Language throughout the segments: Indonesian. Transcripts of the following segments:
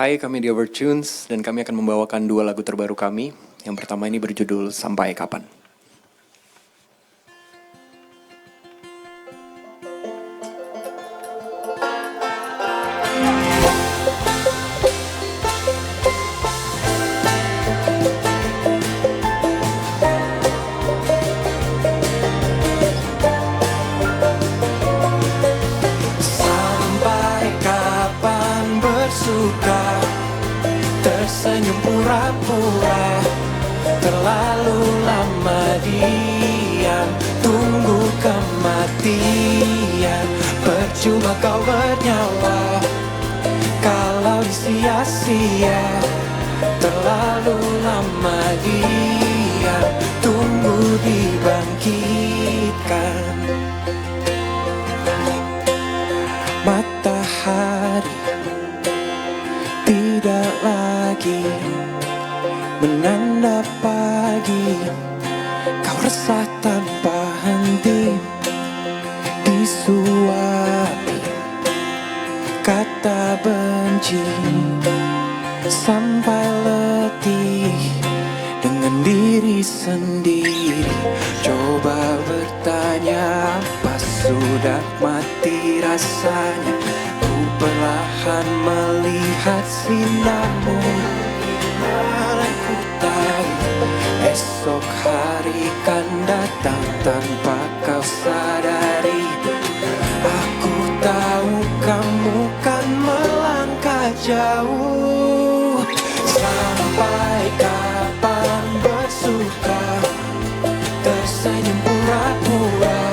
Hai, kami di Overtunes dan kami akan membawakan dua lagu terbaru kami. Yang pertama ini berjudul Sampai Kapan. Sampai kapan bersuka, tersenyum pura-pura, terlalu lama diam, tunggu kematian. Percuma kau bernyawa kalau sia-sia, terlalu lama diam, tunggu dibangkitkan. Matahari tidak lagi menanda pagi, kau resah tanpa henti, disuapi kata benci, sampai letih dengan diri sendiri. Coba bertanya apa sudah mati rasanya, ku perlahan melihat sinarmu. Gimana ku tahu esok hari kan datang tanpa kau sadari. Aku tahu kamu kan melangkah jauh. Sampai kapan bersuka, tersenyum pura-pura,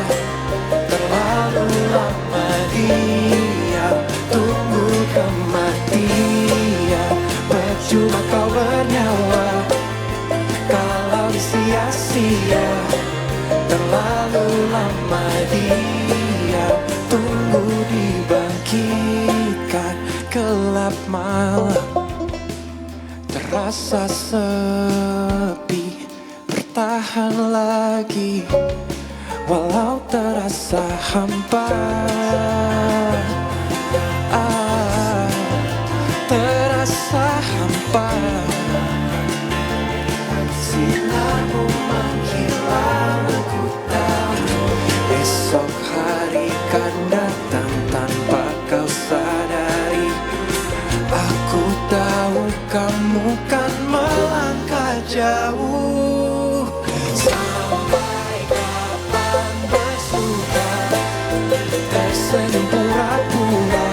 terlalu lama diam, tunggu kematian. Percuma kau bernyawa kalau sia-sia, terlalu lama diam, tunggu dibangkitkan. Gelap malam terasa sepi, bertahan lagi walau terasa hampa. Terasa hampa, sinarmu menghilang. Aku tahu esok hari kan datang tanpa kau sadari. Aku tahu kamu kan melangkah jauh. Sampai kapan bersuka, tersenyum pura-pura,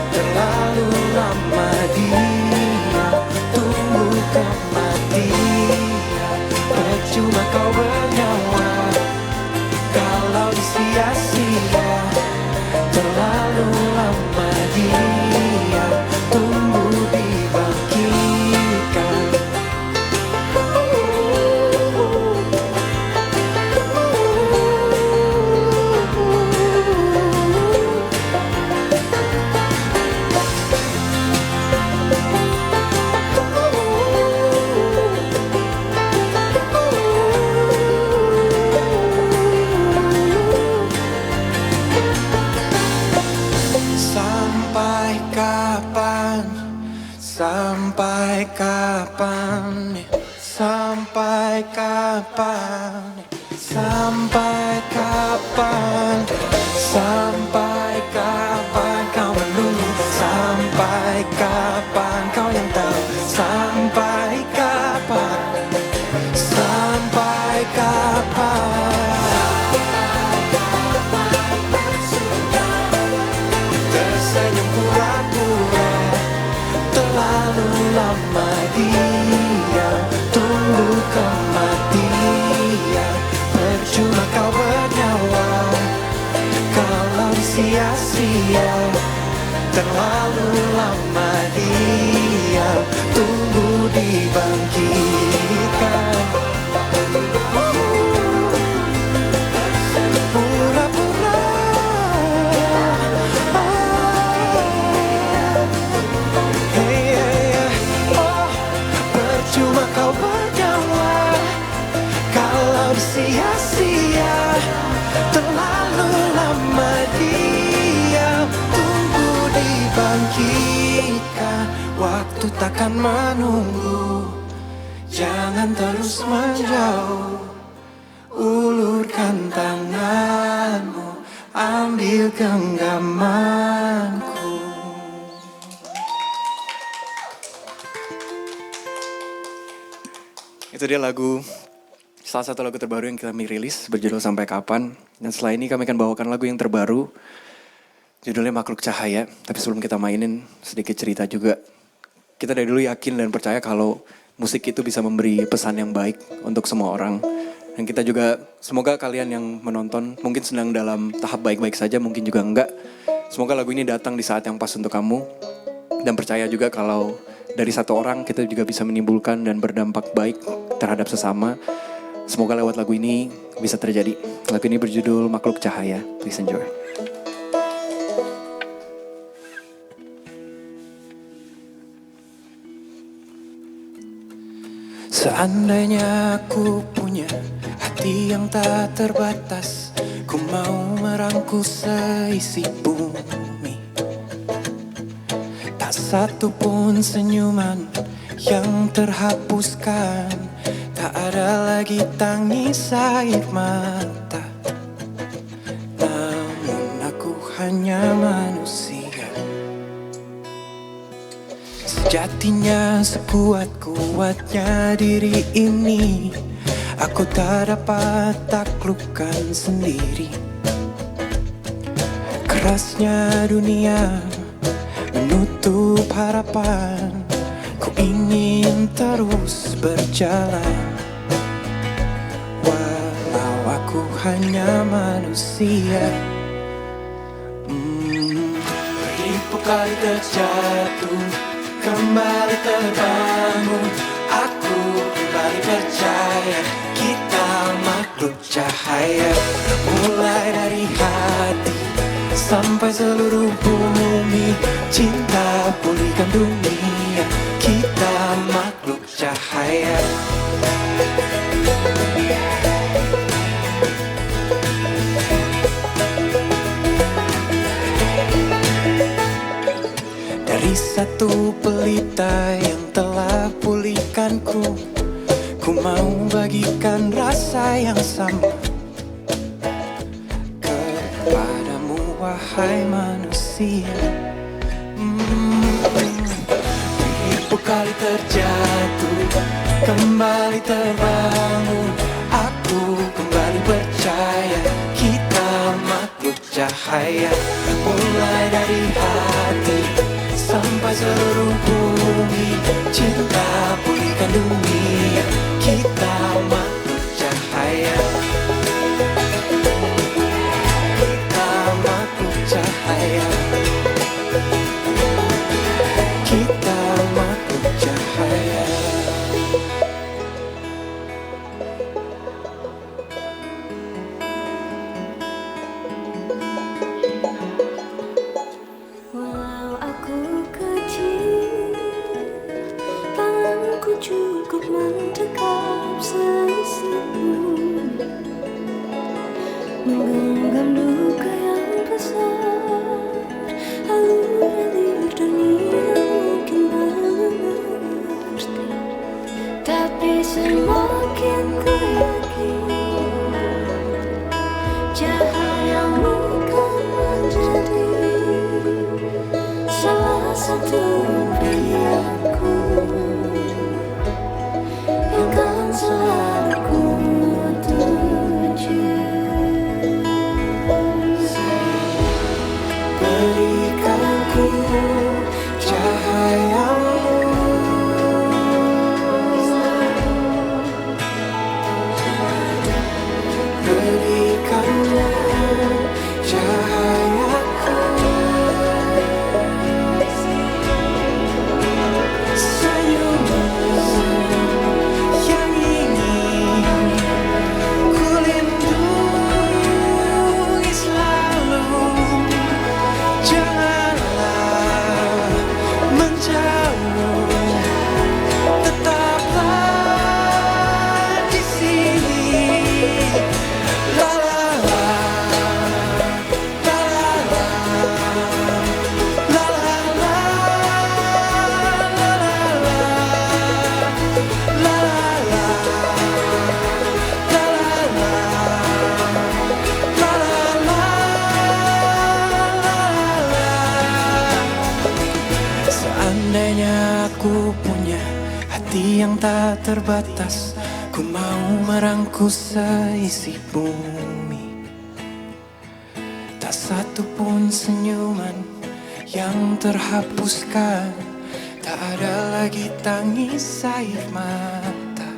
terlalu lama diam, tunggu kematian. Percuma kau bernyawa kalau sia-sia, terlalu lama diam, tunggu dibangkitkan. Sampai kapan, sampai kapan, sampai kapan, sampai kapan, sampai kapan kau menunggu, sampai kapan kau yang tahu, sampai kapan, sampai kapan. Tersenyum pura-pura, terlalu lama diam, tunggu kematian. Percuma kau bernyawa kalau sia-sia, terlalu lama diam, tunggu dibangkitkan. Pura-pura, percuma kau bernyawa kalau sia-sia, terlalu lama diam, tunggu dibangkitkan. akan menunggu. Jangan terus menjauh, ulurkan tanganmu, ambil genggamanku. Itu dia salah satu lagu terbaru yang kami rilis berjudul Sampai Kapan. Dan setelah ini kami akan bawakan lagu yang terbaru, judulnya Makhluk Cahaya. Tapi sebelum kita mainin, sedikit cerita juga. Kita dari dulu yakin dan percaya kalau musik itu bisa memberi pesan yang baik untuk semua orang. Dan kita juga, semoga kalian yang menonton mungkin sedang dalam tahap baik-baik saja, mungkin juga enggak. Semoga lagu ini datang di saat yang pas untuk kamu. Dan percaya juga kalau dari satu orang kita juga bisa menimbulkan dan berdampak baik terhadap sesama. Semoga lewat lagu ini bisa terjadi. Lagu ini berjudul Makhluk Cahaya. Please enjoy. Seandainya aku punya hati yang tak terbatas, ku mau merangkul seisi bumi. Tak satu pun senyuman yang terhapuskan, tak ada lagi tangis air mata. Namun aku hanya manusia, sejatinya sekuat-kuatnya diri ini, aku tak dapat taklukkan sendiri. Kerasnya dunia menutup harapan, ku ingin terus berjalan. Walau aku hanya manusia. Beribu kali terjatuh, kembali terbangun. Aku kembali percaya kita makhluk cahaya. Mulai dari hati sampai seluruh bumi, cinta pulihkan dunia. Kita makhluk cahaya. Dari satu pelita yang telah pulihkanku, ku mau bagikan rasa yang sama kepadamu, wahai manusia. Beribu kali terjatuh, kembali terbangun. Aku kembali percaya kita makhluk cahaya. Mulai dari hati sampai seluruh bumi, cinta pulihkan dunia. Kita makhluk cahaya. Kita makhluk cahaya. Kita makhluk cahaya. Walau aku kecil, tanganku cukup mendekap sisimu, menggenggam luka yang besar, alur dunia mungkin belum mengerti. Tapi semakin ku yakin, cahayamu kan menjadi salah satu pilihanku yang kan selalu ku tuju. Berikan ku cahayamu, berikanlah cahayaku. hati yang tak terbatas, ku mau merangkul seisi bumi. Tak satu pun senyuman yang terhapuskan, tak ada lagi tangis air mata,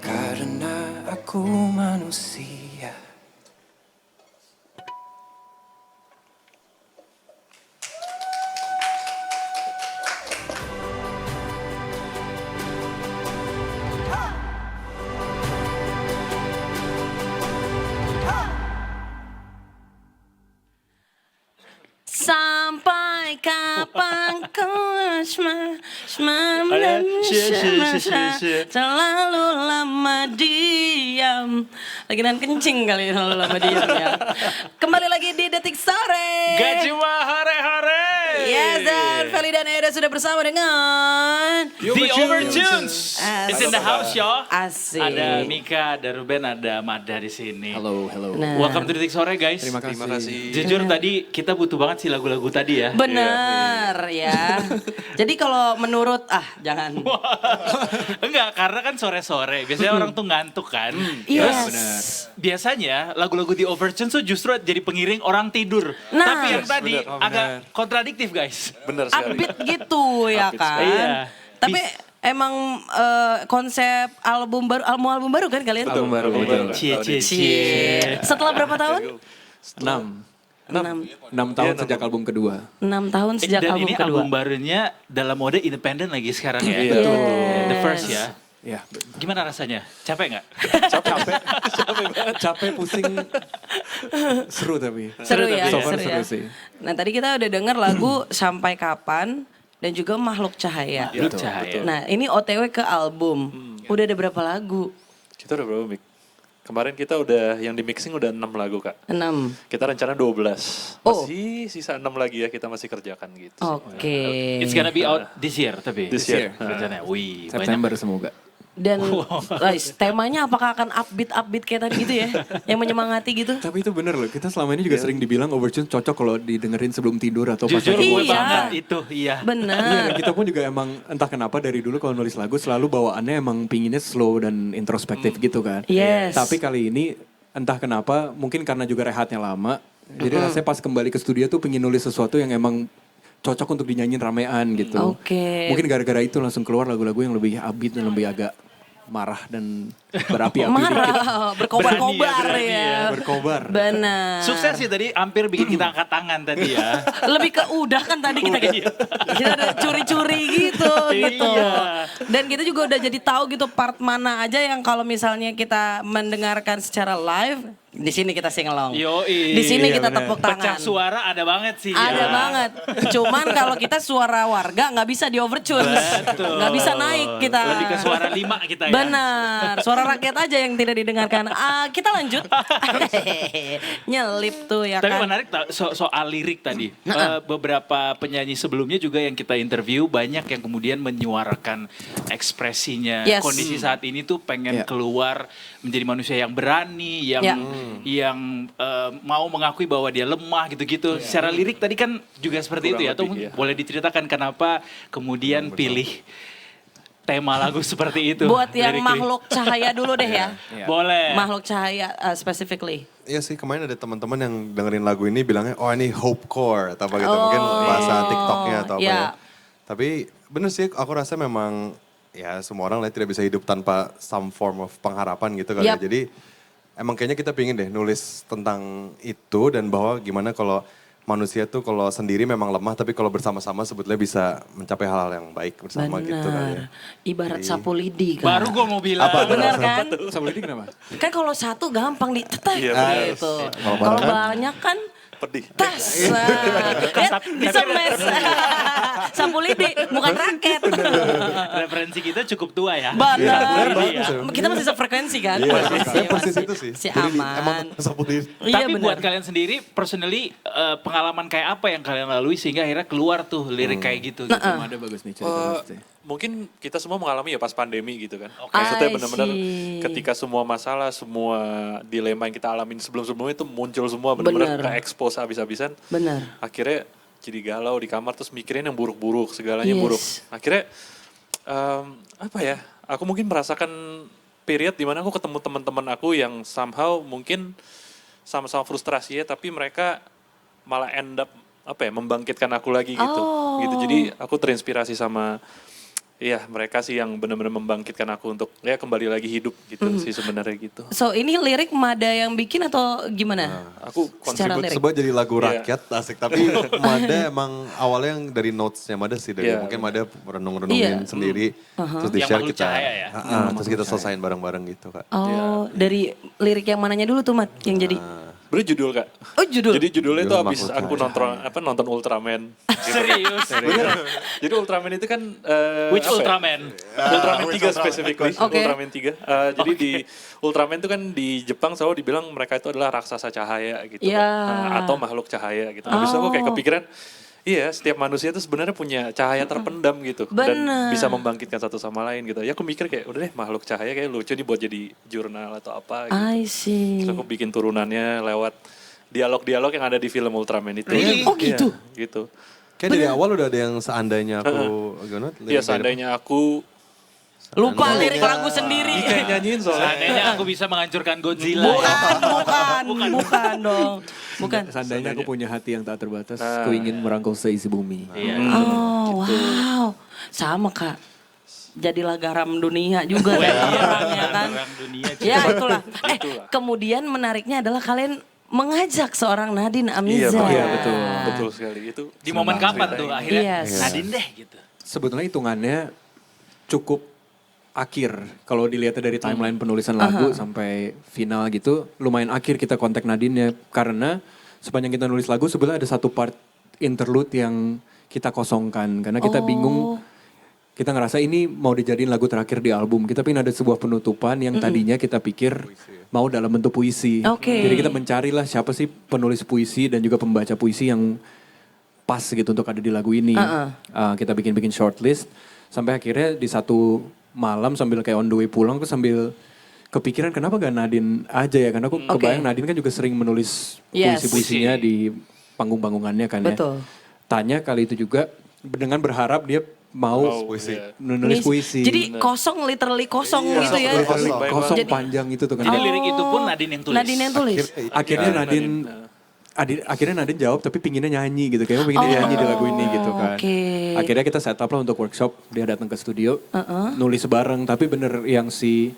karena aku manusia. Sampai kapan kau terlalu lama diam. Lagi nan kencing kali terlalu lama diam ya. Kembali lagi di Detik Sore. Gajima hare-hare. Yes, dan Feli dan Eda sudah bersama dengan The Overtunes. It's in the house, y'all. Asik. Ada Mika, ada Ruben, ada Mada di sini. Halo. Nah. Welcome to Detik Sore, guys. Terima kasih. Jujur tadi kita butuh banget sih lagu-lagu tadi ya. Bener ya. Jadi kalau menurut jangan. Enggak, karena kan sore-sore. Biasanya orang tuh ngantuk kan. Yes. Biasanya lagu-lagu The Overtunes tuh justru jadi pengiring orang tidur. Nah. Tapi yang tadi Bener. agak kontradiktif, guys. Bener sekali. Upbeat gitu ya kan. Iya. Tapi emang konsep album baru kan kalian? Album baru. Cie. Setelah berapa tahun? 6 tahun sejak album kedua. 6 tahun sejak Dan album ini kedua. album barunya dalam mode independen lagi sekarang ya. Betul. The first ya. Ya, Gimana rasanya? Capek nggak? capek, pusing, seru tapi. Seru ya, So far seru ya. seru sih. Nah tadi kita udah denger lagu Sampai Kapan dan juga Makhluk Cahaya. Lu cahaya. Nah ini OTW ke album. Udah ada berapa lagu? Kita udah berapa mik? Kemarin kita udah yang di mixing udah 6 lagu kak. 6. Kita rencana 12. Oh. Masih sisa 6 lagi ya kita masih kerjakan gitu. Oke. It's gonna be out this year tapi. This year. Rencananya. Wih, banyak. September semoga. Dan guys, temanya apakah akan upbeat kayak tadi gitu ya? Yang menyemangati gitu? Tapi itu bener loh, kita selama ini juga sering dibilang Overtunes cocok kalau didengerin sebelum tidur atau pas Jujur lagi gue Iya. banget itu, iya. Iya, Bener. dan kita pun juga emang entah kenapa dari dulu kalau nulis lagu selalu bawaannya emang pinginnya slow dan introspektif gitu kan. Yes. Tapi kali ini entah kenapa mungkin karena juga rehatnya lama. Jadi rasanya pas kembali ke studio tuh pengen nulis sesuatu yang emang cocok untuk dinyanyiin ramean gitu. Oke. Mungkin gara-gara itu langsung keluar lagu-lagu yang lebih upbeat dan lebih agak marah dan berapi-api dikit. Marah, berkobar-kobar Berani ya. Berkobar. Benar. Sukses sih tadi hampir bikin kita angkat tangan tadi ya. Lebih ke udah kan tadi kita kita ada curi-curi gitu gitu. Iya. Dan kita juga udah jadi tahu gitu part mana aja yang kalau misalnya kita mendengarkan secara live di sini kita singelong. Yoi. Di sini Iya, kita benar. tepuk tangan. Pecah suara ada banget sih. Ada ya. banget. Cuman kalau kita suara warga nggak bisa di overtune. Betul. Nggak bisa naik kita. Lebih ke suara 5 kita ya. Benar, suara rakyat aja yang tidak didengarkan. Kita lanjut. Nyelip tuh ya Tapi kan. menarik soal lirik tadi. Beberapa penyanyi sebelumnya juga yang kita interview banyak yang kemudian menyuarakan ekspresinya. Yes. Kondisi saat ini tuh pengen Iya. keluar menjadi manusia yang berani, yang mau mengakui bahwa dia lemah gitu-gitu. Secara lirik tadi kan juga seperti Kurang itu ya. Atau lebih, iya. boleh diceritakan kenapa kemudian pilih tema lagu seperti itu? Buat yang lyrically? makhluk cahaya dulu deh ya. Boleh. Makhluk cahaya specifically. Iya sih, kemarin ada teman-teman yang dengerin lagu ini bilangnya, oh ini hopecore atau apa gitu. Mungkin bahasa TikToknya atau apa ya. ya. Tapi bener sih, aku rasa memang ya semua orang lah tidak bisa hidup tanpa some form of pengharapan gitu kali ya. Yap. Jadi emang kayaknya kita pingin deh nulis tentang itu dan bahwa gimana kalau manusia tuh kalau sendiri memang lemah tapi kalau bersama-sama sebetulnya bisa mencapai hal-hal yang baik bersama gitu kali ya. Benar. Ibarat sapu lidi kan. Baru gue mau bilang. Benar kan? Sama ini kenapa? Kan kalau satu gampang ditetek Iya, benar. gitu. Kalau Kalau banyak banyak kan Pedih. tas. Lihat bisa mes. Sapu lidi bukan raket. Referensi kita cukup tua ya. Benar. bagus ya. Kita masih sefrekuensi kan? Iya, Masih, saya persis itu sih. Si Jadi aman. emang sapu lidi. Iya Tapi benar. buat kalian sendiri, personally pengalaman kayak apa yang kalian lalui sehingga akhirnya keluar tuh lirik kayak gitu? gitu. Ada bagus nih cerita. Mungkin kita semua mengalami ya pas pandemi gitu kan. Oke. Maksudnya I benar-benar see. ketika semua masalah, semua dilema yang kita alamin sebelum-sebelumnya itu muncul semua benar-benar Benar. ke-expose habis-habisan. Benar. Akhirnya jadi galau di kamar terus mikirin yang buruk-buruk, segalanya Yes. buruk. Akhirnya Apa ya? Aku mungkin merasakan period dimana aku ketemu teman-teman aku yang somehow mungkin sama-sama frustrasi ya, tapi mereka malah end up membangkitkan aku lagi gitu. Oh. Gitu. Jadi aku terinspirasi sama mereka sih yang benar-benar membangkitkan aku untuk kembali lagi hidup gitu sih sebenarnya gitu. So ini lirik Mada yang bikin atau gimana? Aku Secara kontribut lirik. Sebab jadi lagu Iya. rakyat asik, tapi Mada emang awalnya yang dari notesnya Mada sih, dari Iya, mungkin Mada renung-renungin Iya. sendiri, terus di Yang share Makhluk kita, Cahaya ya? terus kita selesain bareng-bareng gitu Kak. Oh, dari lirik yang mananya dulu tuh Mat yang jadi? Berjudul Kak. Oh judul. Jadi judulnya itu Judul abis Makhluk aku nonton Ultraman. Serius? Beneran. Jadi Ultraman itu kan Which apa ya? Ultraman? Ultraman 3 specifically. Oke. Ultraman 3. Jadi di Ultraman itu kan di Jepang selalu dibilang mereka itu adalah raksasa cahaya gitu. Iya. Atau makhluk cahaya gitu. Habis itu aku kayak kepikiran, iya setiap manusia itu sebenarnya punya cahaya terpendam gitu. Dan Bener. bisa membangkitkan satu sama lain gitu. Ya aku mikir kayak udah deh makhluk cahaya kayak lucu nih buat jadi jurnal atau apa gitu. I see. Terus aku bikin turunannya lewat dialog-dialog yang ada di film Ultraman itu. Really? Oh gitu? Iya, gitu. Kayak dari awal udah ada yang seandainya aku, gimana? Iya seandainya aku Lupa lirik lagu sendiri. kayak nyanyiin soalnya. Seandainya aku bisa menghancurkan Godzilla. Bukan dong. Bukan. Seandainya aku punya hati yang tak terbatas, ku ingin merangkul seisi bumi. Iya. Oh, wow. Sama Kak. Jadilah garam dunia juga kan orangnya kan. Orang dunia. Ya itulah. Kemudian menariknya adalah kalian mengajak seorang Nadine Amiza. Iya betul, betul sekali itu. Di momen kapan tuh akhirnya Yes. Nadine deh gitu. Sebetulnya hitungannya cukup akhir. Kalau dilihat dari timeline penulisan lagu sampai final gitu, lumayan akhir kita kontak Nadine ya. Karena sepanjang kita nulis lagu sebetulnya ada satu part interlude yang kita kosongkan. Karena kita bingung, kita ngerasa ini mau dijadiin lagu terakhir di album. Kita pengen ada sebuah penutupan yang tadinya kita pikir mau dalam bentuk puisi. Oke. Jadi kita mencarilah siapa sih penulis puisi dan juga pembaca puisi yang pas gitu untuk ada di lagu ini. Kita bikin shortlist sampai akhirnya di satu malam sambil kayak on the way pulang tuh sambil kepikiran kenapa gak Nadine aja ya, karena aku kebayang Nadine kan juga sering menulis Yes. puisi-puisinya di panggung-panggungannya kan ya. Betul. Tanya kali itu juga dengan berharap dia mau puisi. menulis puisi. Jadi kosong, literally kosong gitu ya. kosong Jadi- panjang itu tuh kan. Jadi lirik itu pun Nadine yang tulis. Nadine yang tulis. Akhirnya Nadine jawab tapi pinginnya nyanyi gitu, kayaknya pinginnya nyanyi di lagu ini gitu kan. oke. Akhirnya kita set up lah untuk workshop, dia datang ke studio, nulis bareng, tapi bener yang si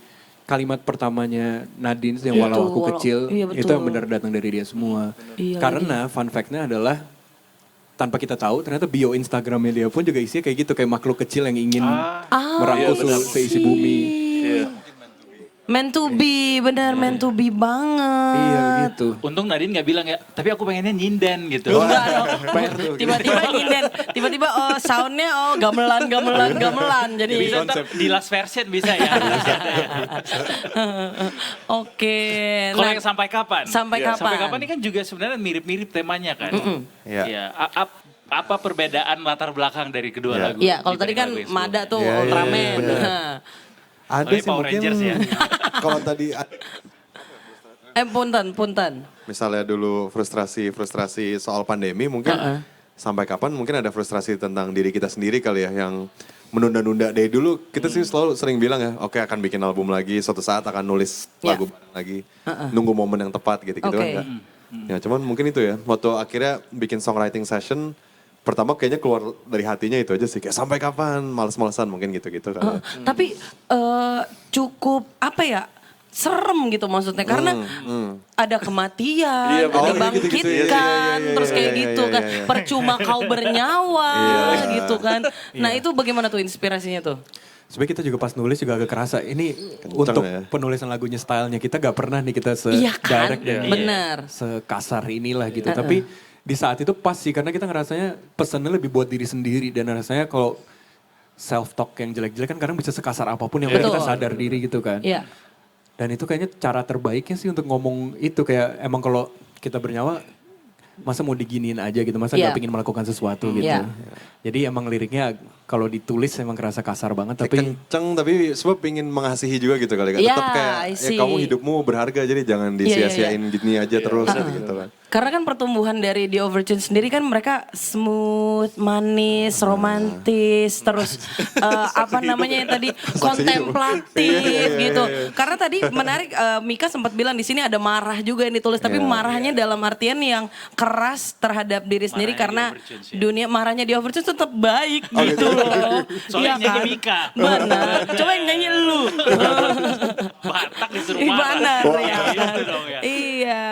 kalimat pertamanya Nadine yang walau aku kecil, iya, itu betul. yang bener datang dari dia semua. Iya, Karena fun fact-nya adalah tanpa kita tahu ternyata bio Instagramnya dia pun juga isinya kayak gitu, kayak makhluk kecil yang ingin merangkul seisi bumi. Meant to be, benar meant to be banget. Iya begitu. Untung Nadine gak bilang ya, tapi aku pengennya nyinden gitu. Enggak dong. Tiba-tiba nyinden, tiba-tiba soundnya gamelan. Jadi Bisa ntar di last version bisa ya. Oke. Kalau Nah, yang sampai kapan? Sampai kapan? Sampai kapan ini kan juga sebenarnya mirip-mirip temanya kan. Iya. Iya. Apa perbedaan latar belakang dari kedua Iya. lagu? Iya, kalau dibanding tadi kan lagu yang sebelumnya? Mada tuh Iya, iya, Ultraman. iya, benar. Nah. Ada Oh, ini sih Power mungkin, Rangers ya? kalau tadi Punten. misalnya dulu frustrasi soal pandemi mungkin sampai kapan mungkin ada frustrasi tentang diri kita sendiri kali ya yang menunda-nunda. Dari dulu kita sih selalu sering bilang ya, oke akan bikin album lagi, suatu saat akan nulis lagu bareng lagi, nunggu momen yang tepat gitu-gitu Oke. kan. Kak. Ya cuman mungkin itu ya, waktu akhirnya bikin songwriting session, pertama kayaknya keluar dari hatinya itu aja sih, kayak sampai kapan, males-malesan mungkin gitu-gitu kan. Tapi cukup apa ya? Serem gitu maksudnya karena ada kematian, Iya, benar. dibangkitkan, Iya, terus kayak iya, gitu iya, kan. iya. Percuma kau bernyawa gitu kan. Nah, itu bagaimana tuh inspirasinya tuh? Sebenarnya kita juga pas nulis juga agak kerasa ini Kenceng untuk ya. penulisan lagunya stylenya kita gak pernah nih kita Iya kan? se-direct dan Benar. sekasar inilah gitu. Tapi di saat itu pas sih karena kita ngerasanya pesannya lebih buat diri sendiri dan rasanya kalau self talk yang jelek-jelek kan kadang bisa sekasar apapun yang penting kita Betul. sadar diri gitu kan. Iya. Dan itu kayaknya cara terbaiknya sih untuk ngomong itu kayak emang kalau kita bernyawa masa mau diginiin aja gitu, masa Iya. gak pengen melakukan sesuatu gitu. Iya. Jadi emang liriknya kalau ditulis emang kerasa kasar banget Kayak tapi kenceng tapi sebab pengen mengasihi juga gitu kali kan. Iya, Tetap kayak I see. kamu hidupmu berharga jadi jangan disia-siain gini aja terus gitu kan. Karena kan pertumbuhan dari The Overtune sendiri kan mereka smooth, manis, romantis, terus apa namanya yang tadi kontemplatif gitu. Karena tadi menarik Mika sempat bilang di sini ada marah juga yang ditulis, tapi marahnya dalam artian yang keras terhadap diri sendiri karena dunia marahnya The Overtune tetap baik gitu loh. Soalnya Iya nyanyi kan? Mika. Benar. Coba yang nyanyi lu. Batak disuruh Ih, marah. benar ya. Gitu dong ya. Iya.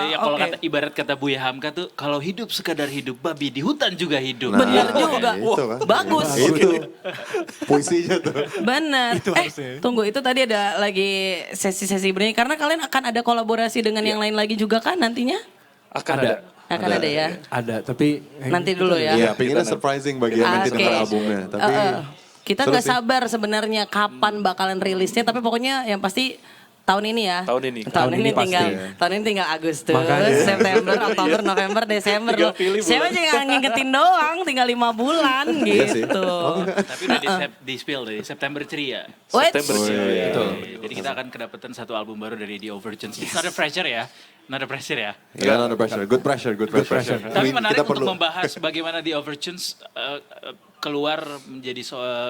Iya, kalau Oke. ibarat kata Buya Hamka tuh, kalau hidup sekadar hidup, babi di hutan juga hidup. Benar juga. itu kan. Bagus. Itu puisinya tuh. Benar. Tunggu itu tadi ada lagi sesi-sesi bernyanyi karena kalian akan ada kolaborasi dengan yang lain lagi juga kan nantinya? Akan ada. Akan ada ya. Ada, tapi Nanti dulu ya. Iya, pengennya surprising bagian nanti Oke. denger albumnya. Tapi Kita seru nggak sih. sabar sebenarnya kapan bakalan rilisnya, tapi pokoknya yang pasti tahun ini ya. Tahun ini. Tahun ini pasti tinggal ya. tahun ini tinggal Agustus, Makanya. September, Oktober, November, Desember loh. Saya aja yang ngingetin doang, tinggal 5 bulan Iya sih. gitu. Tapi udah di spill dari September Ceria. September Wait. sih. Iya. Jadi kita akan kedapatan satu album baru dari The Overtunes. It's not a pressure ya. Not a pressure ya. Ya, not under pressure. Good pressure, good pressure. Tapi menarik Kita untuk perlu. membahas bagaimana The Overtunes keluar menjadi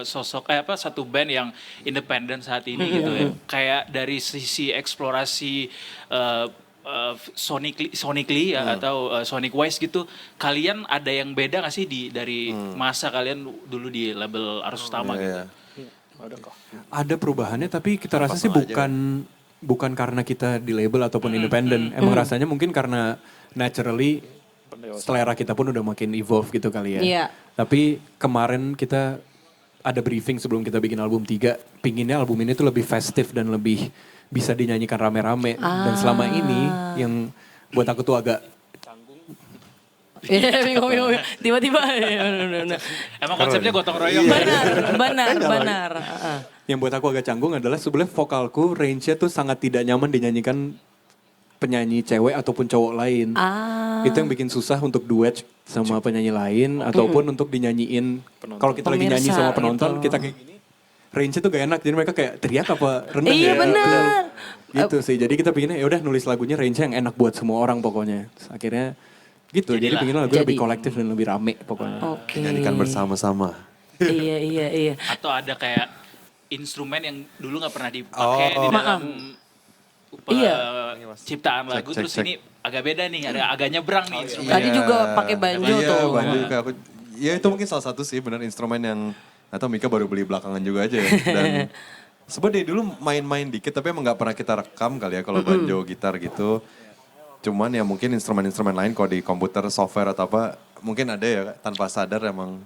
sosok satu band yang independen saat ini gitu ya. Kayak dari sisi eksplorasi sonically ya atau sonic wise gitu. Kalian ada yang beda gak sih dari masa kalian dulu di label Arus Utama gitu? Iya. ada perubahannya, tapi kita rasa sih bukan karena kita di label ataupun independen. Emang rasanya mungkin karena naturally selera kita pun udah makin evolve gitu kali ya. Iya. Tapi kemarin kita ada briefing sebelum kita bikin album 3, pinginnya album ini tuh lebih festive dan lebih bisa dinyanyikan rame-rame. Dan selama ini yang buat aku tuh agak Iya, bingung. Tiba-tiba. Emang konsepnya gotong royong. Benar. yang buat aku agak canggung adalah sebenarnya vokalku range-nya tuh sangat tidak nyaman dinyanyikan penyanyi cewek ataupun cowok lain. Itu yang bikin susah untuk duet sama penyanyi lain ataupun untuk dinyanyiin. Kalau kita lagi nyanyi Pemirsa sama penonton, gitu. kita kayak gini. Range-nya tuh gak enak, jadi mereka kayak teriak apa rendah Iya, ya. benar. Gitu sih, jadi kita pinginnya ya udah nulis lagunya range-nya yang enak buat semua orang pokoknya. Terus akhirnya gitu, jadi pinginnya lagu lebih kolektif dan lebih rame pokoknya. Oke. Nyanyikan bersama-sama. Iya. Atau ada kayak instrumen yang dulu nggak pernah dipakai di dalam Iya. ciptaan lagu, Cek, terus cek. ini agak beda nih, agak nyebrang nih instrumen. Tadi juga pakai banjo Iya, tuh. banjo juga aku. Ya itu mungkin salah satu sih benar instrumen yang atau Mika baru beli belakangan juga aja ya. Dan sebenarnya dari dulu main-main dikit tapi emang nggak pernah kita rekam kali ya kalau banjo, gitar gitu. Cuman ya mungkin instrumen-instrumen lain kalau di komputer, software atau apa mungkin ada ya tanpa sadar emang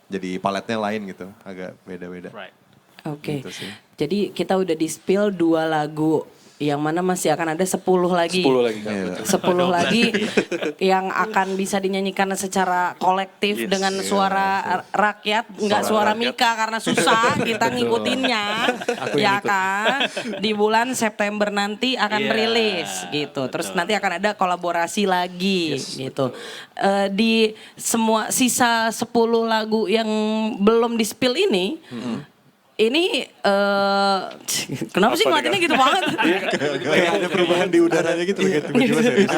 jadi paletnya lain gitu, agak beda-beda. Right. Oke. Gitu sih. Jadi kita udah di-spill 2 lagu. Yang mana masih akan ada 10 lagi. 10 lagi kan. Iya. 10 lagi yang akan bisa dinyanyikan secara kolektif dengan suara rakyat, enggak suara Mika karena susah kita ngikutinnya. Ya kan? Di bulan September nanti akan rilis gitu. Terus nanti akan ada kolaborasi lagi gitu. Di semua sisa 10 lagu yang belum di-spill ini ini kenapa sih ngeliatinnya gitu banget? Kayak ada perubahan di udaranya gitu kayak tiba-tiba serius.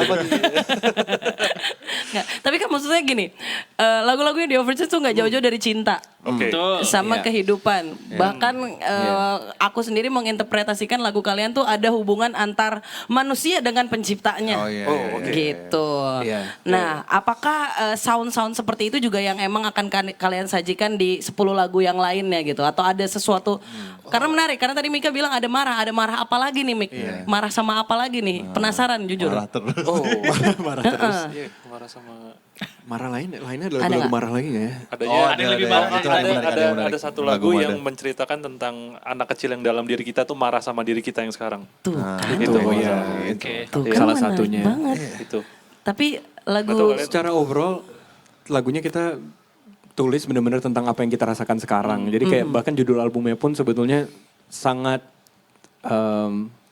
Nggak, tapi kan maksudnya gini, lagu-lagunya The Overtures tuh nggak jauh-jauh dari cinta. Oke. Betul. Sama kehidupan. Bahkan aku sendiri menginterpretasikan lagu kalian tuh ada hubungan antar manusia dengan penciptanya. Oh iya. Gitu. Iya. Nah, apakah sound-sound seperti itu juga yang emang akan kalian sajikan di 10 lagu yang lainnya gitu? Atau ada sesuatu, karena menarik, karena tadi Mika bilang ada marah apa lagi nih Mik? Marah sama apa lagi nih? Penasaran jujur. Marah terus. Marah terus. Iya, marah sama Marah lainnya adalah Ada lagu nggak? marah lagi gak ya? adanya ada yang lebih marah. Itu ada yang menarik, ada yang menarik. ada satu Lagu lagu yang ada. menceritakan tentang anak kecil yang dalam diri kita tuh marah sama diri kita yang sekarang. Tuh, kan? Itu ya. Oke. Tuh Iya. kan Salah menarik satunya. banget. Itu. Tapi lagu Betul, kalian- Secara overall lagunya kita tulis benar-benar tentang apa yang kita rasakan sekarang. Jadi kayak bahkan judul albumnya pun sebetulnya sangat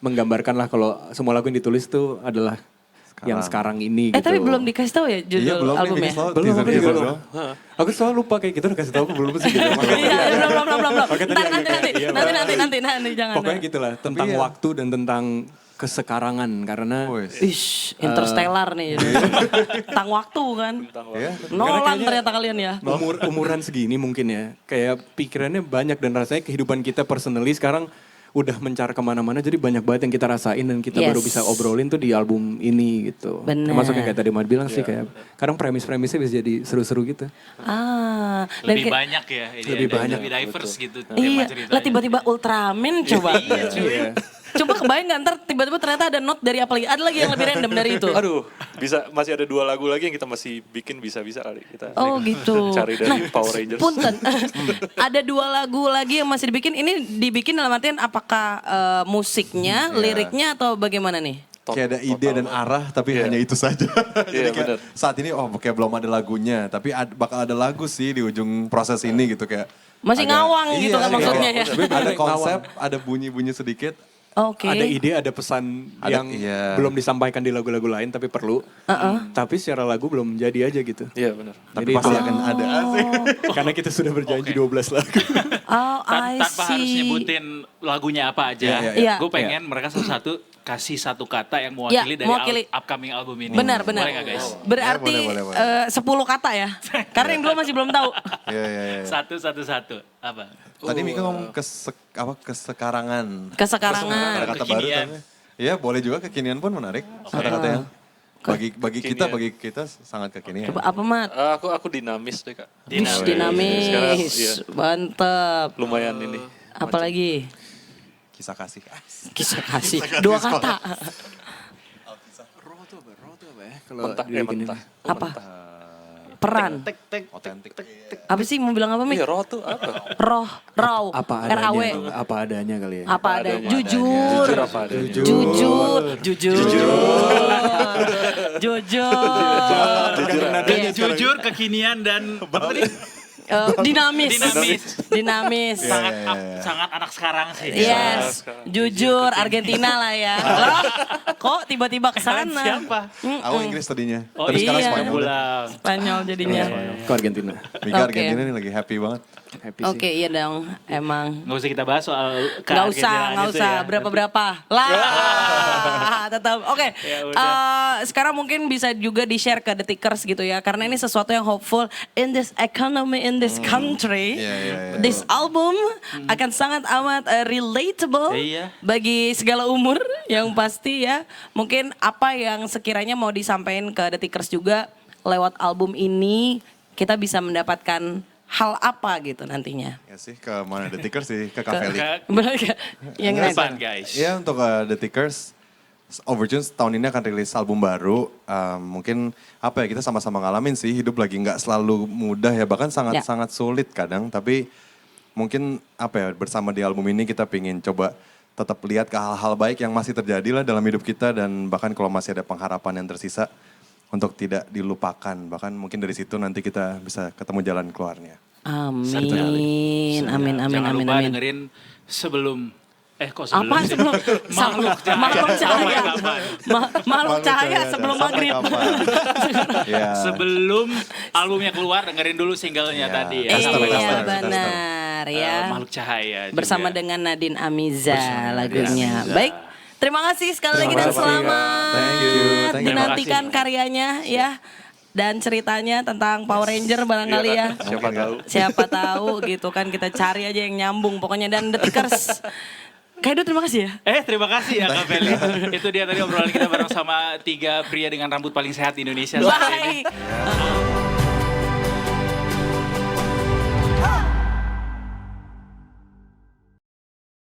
menggambarkan lah kalau semua lagu yang ditulis tuh adalah yang sekarang ini gitu. tapi belum dikasih tahu ya judul Iya belum nih, albumnya. ini selalu Belum, aku teaser-teaser juga doang. Aku selalu lupa kayak gitu udah kasih tahu aku belum sih gitu. Iya, belum. Oke, tadi Nanti, agak- iya, nanti, jangan. Pokoknya gitulah tentang waktu dan tentang kesekarangan karena Wes. Ish, Interstellar nih. Tentang waktu kan. Ya. Nolan ternyata kalian ya. umuran segini mungkin ya, kayak pikirannya banyak dan rasanya kehidupan kita personally sekarang udah mencar kemana-mana, jadi banyak banget yang kita rasain dan kita Yes. baru bisa obrolin tuh di album ini gitu. Bener. Termasuk yang kayak tadi Mad bilang sih, kayak kadang premis-premisnya bisa jadi seru-seru gitu. Dan Lebih kayak- banyak ya, ini Lebih ada, banyak. lebih diverse gitu tema Iya, ceritanya. lah tiba-tiba Ultraman coba. Iya. Coba kebayang gak ntar tiba-tiba ternyata ada note dari apa lagi. Ada lagi yang lebih random dari itu. Aduh, masih ada 2 lagu lagi yang kita masih bikin bisa-bisa kali kita. Oh gitu. Cari dari Power Rangers. Punten. Ada 2 lagu lagi yang masih dibikin. Ini dibikin dalam artian apakah musiknya, liriknya atau bagaimana nih? Kayak ada ide dan arah tapi hanya itu saja. Jadi kayak saat ini kayak belum ada lagunya, tapi bakal ada lagu sih di ujung proses ini gitu kayak. Masih ngawang gitu kan maksudnya ya. Ada konsep, ada bunyi-bunyi sedikit. Oke. Ada ide, ada pesan Ada- yang iya. belum disampaikan di lagu-lagu lain tapi perlu. Tapi secara lagu belum jadi aja gitu. Iya benar. Tapi Jadi pasti itu- akan ada sih. Karena kita sudah berjanji 12 lagu. Oh, I Tanpa harus see. nyebutin lagunya apa aja. Iya. Gue pengen mereka satu-satu kasih satu kata yang mewakili Ya, dari mewakili. upcoming album ini. Benar, benar. Boleh gak guys? Berarti Ya, boleh. 10 kata ya. Karena yang dua masih belum tahu. Iya. Satu-satu. Apa? Tadi Mika ngomong kesekarangan. Kesekarangan. Ada kata baru Kekinian. tapi. Iya, boleh juga kekinian pun menarik. Kata-kata yang bagi kita sangat kekinian. Coba apa, Mat? Aku dinamis deh Kak. Dinamis. Sekarang, iya. Mantep. Lumayan ini. Apalagi? Kisah kasih. Kisah kasih. 2 kata. Kalau Mentah, dibikin mentah. Apa? Peran. Otentik. Apa sih mau bilang apa, Mi? Iya, roh tuh apa? Roh, raw, apa RAW. adanya, apa adanya kali ya. Apa ada? Jujur. Jujur apa adanya. Jujur. Jujur, kekinian dan apa tadi? Dinamis. Dinamis. Sangat anak sekarang sih. Yes, jujur Argentina lah ya. Loh, kok tiba-tiba ke sana? Siapa? Aku Inggris tadinya. Oh Tapi sekarang iya. Spanyol. Pulang. Spanyol jadinya. Ke Argentina. Mika Oke. Argentina ini lagi happy banget. Happy Oke, sih. iya dong, emang. Nggak usah kita bahas soal Nggak usah, nggak usah. ya. Berapa-berapa. Lah, tetap. Oke, Ya udah. sekarang mungkin bisa juga di-share ke Detikers gitu ya. Karena ini sesuatu yang hopeful in this economy, in this country. Iya. This album akan sangat amat relatable Iya. bagi segala umur yang pasti ya. Mungkin apa yang sekiranya mau disampaikan ke Detikers juga lewat album ini, kita bisa mendapatkan hal apa gitu nantinya. Ya sih, ke mana Detikers sih? Ke Kaveli. Benar gak? Yang Ke lain. depan guys. Ya untuk Detikers, Overtunes tahun ini akan rilis album baru. Mungkin apa ya, kita sama-sama ngalamin sih, hidup lagi nggak selalu mudah ya, bahkan sangat sulit kadang. Tapi mungkin apa ya, bersama di album ini kita pingin coba tetap lihat ke hal-hal baik yang masih terjadi lah dalam hidup kita. Dan bahkan kalau masih ada pengharapan yang tersisa, untuk tidak dilupakan. Bahkan mungkin dari situ nanti kita bisa ketemu jalan keluarnya. Amin, amin, amin, Jangan amin, lupa amin. dengerin sebelum kok sebelum Apa sih? sebelum Makhluk Cahaya. Makhluk Cahaya. Kapan? Makhluk Cahaya Cahaya. sebelum Sampai maghrib. kapan? Ya. Sebelum albumnya keluar dengerin dulu singlenya Iya. tadi ya. Iya benar ya. Makhluk Cahaya juga. Bersama dengan Nadine Amiza Nadine lagunya. Amiza. Baik. Terima kasih sekali lagi dan selamat Thank you. dinantikan Terima kasih. karyanya ya. Dan ceritanya tentang Power Ranger barangkali ya. Siapa tahu. Siapa tahu gitu kan, kita cari aja yang nyambung pokoknya. Dan Detikers, Kaido terima kasih ya. Terima kasih ya Kak Feli. Itu dia tadi obrolan kita bareng sama 3 pria dengan rambut paling sehat di Indonesia saat ini. Baik.